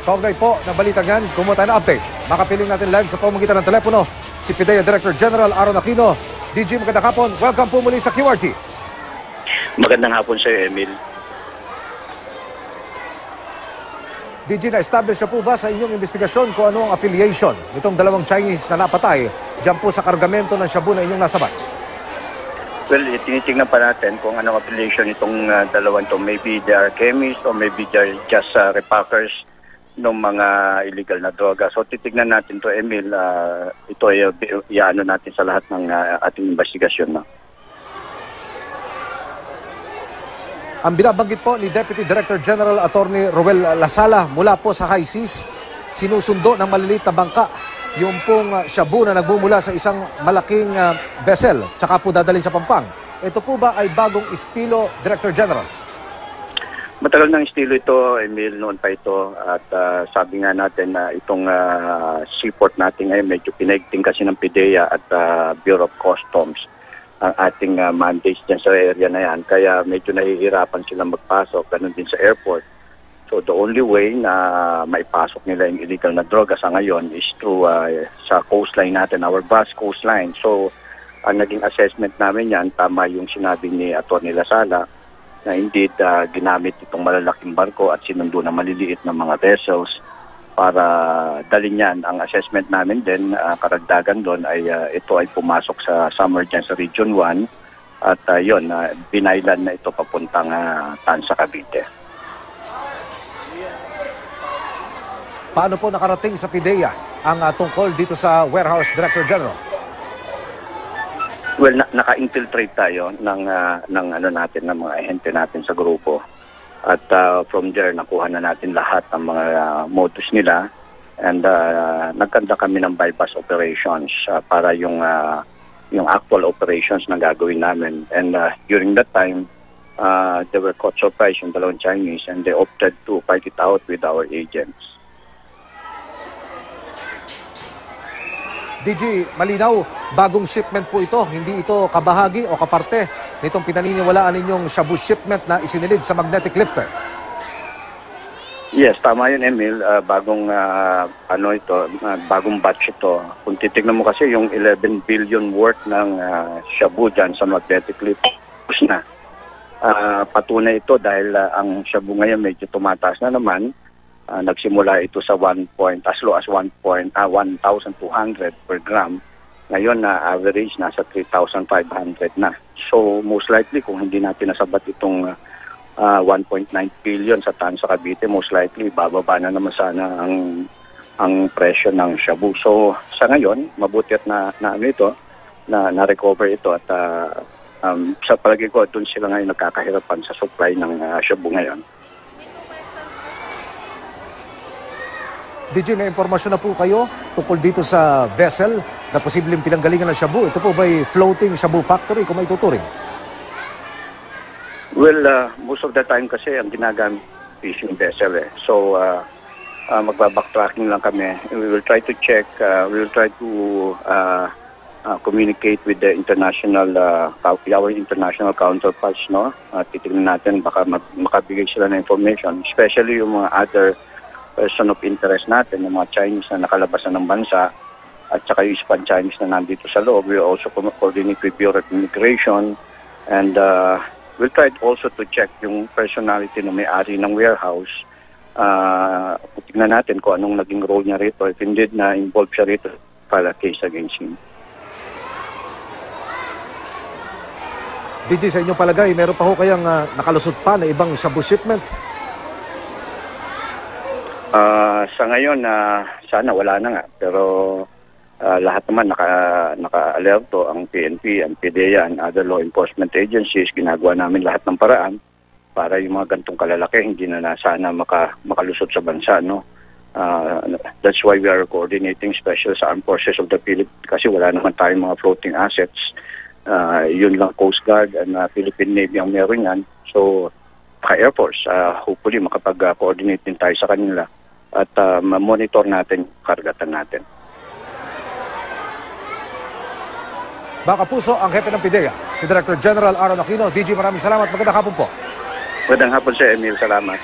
Kaugnay po ng balitang yan, kumuha tayo ng update. Makapiling natin live sa pamamagitan ng telepono si PIDEA Director General Aaron Aquino. DG, magandang hapon. Welcome po muli sa QRT. Magandang hapon sa Emil. DG, na-establish na po ba sa inyong investigasyon kung ano ang affiliation nitong dalawang Chinese na napatay dyan po sa kargamento ng shabu na inyong nasabat? Well, tinitingnan pa natin kung anong affiliation itong dalawang to. Maybe they are chemists or maybe they are just repackers ng mga illegal na droga. So titignan natin to, Emil. Ito ay iano natin sa lahat ng ating investigasyon. No? Ang binabanggit po ni Deputy Director General Attorney Roel Lasala mula po sa High Seas, sinusundo ng maliliit na bangka yung pong shabu na nagmumula sa isang malaking vessel, tsaka po dadalhin sa Pampang. Ito po ba ay bagong estilo, Director General? Matagal ng estilo ito, Emil, noon pa ito. At sabi nga natin na itong seaport natin ngayon medyo pinaigting kasi ng PIDEA at Bureau of Customs ang ating mandates dyan sa area na yan. Kaya medyo nahihirapan silang magpasok, ganun din sa airport. So the only way na maipasok nila yung illegal na droga sa ngayon is through sa coastline natin, our vast coastline. So ang naging assessment namin yan, tama yung sinabi ni Atty. Lasala na indeed ginamit itong malalaking barko at sinundo na maliliit na mga vessels para dalhin yan. Ang assessment namin din, karagdagan doon ay ito ay pumasok sa summer dyan sa Region 1 at yun, binailan na ito papuntang Tansa, Cavite. Paano po nakarating sa PIDEA ang tungkol dito sa warehouse, Director General? Well, naka-infiltrate tayo ng natin, ng mga ahente natin sa grupo. At from there, nakuha na natin lahat ng mga modus nila. And nagkanda kami ng bypass operations para yung actual operations na gagawin namin. And during that time, they were caught surprise yung dalawang Chinese and they opted to fight it out with our agents. DG, malinaw, bagong shipment po ito. Hindi ito kabahagi o kaparte nitong pinaniniwalaan ninyong shabu shipment na isinilid sa magnetic lifter. Yes, tama yun, Emil. Bagong bagong batch ito. Kung titignan mo kasi yung 11 billion worth ng shabu dyan sa magnetic lifter, na patunay ito dahil ang shabu ngayon medyo tumataas na naman. Nagsimula ito sa as low as 1,200 per gram. Ngayon na average nasa 3,500 na. So most likely kung hindi natin nasabat itong 1.9 billion sa Tansa, Cavite, most likely bababa na naman sana ang presyo ng shabu. So sa ngayon, mabuti at na-recover ito at sa palagi ko doon sila ngayon nagkakahirapan sa supply ng shabu ngayon. DG, may impormasyon na po kayo tungkol dito sa vessel na posibleng pinanggalingan ng shabu. Ito po ba'y floating shabu factory kung may tuturing? Well, most of the time kasi ang ginagamit fishing vessel eh. So, magbabacktracking lang kami. We will try to check, we will try to communicate with the our international counterparts, no? Titignan natin, baka makabigay sila ng information, especially yung mga other person of interest natin, yung mga Chinese na nakalabas na ng bansa at saka yung Span-Chinese na nandito sa loob. We also coordinate with Bureau of Immigration and we'll try also to check yung personality na may-ari ng warehouse. Tignan natin kung anong naging role niya rito. If indeed na involved siya rito, file a case against him. DG, sa inyong palagay, meron pa ho kayang nakalusot pa na ibang shabu shipment? Sa ngayon, sana wala na nga. Pero lahat naman naka-alerto ang PNP, ang PIDEA, and other law enforcement agencies. Ginagawa namin lahat ng paraan para yung mga gantong kalalaki hindi na sana makalusot sa bansa. No? That's why we are coordinating special sa Armed Forces of the Philippines kasi wala naman tayong mga floating assets. Yun lang Coast Guard and Philippine Navy ang meron yan. So, Air Force, hopefully makapag-coordinate din tayo sa kanila at ma-monitor natin yung karagatan natin. Baka puso ang hepe ng PIDEA, si Director General Aaron Aquino. DG, maraming salamat. Magandang hapon po. Magandang hapon, Sir Emil. Salamat.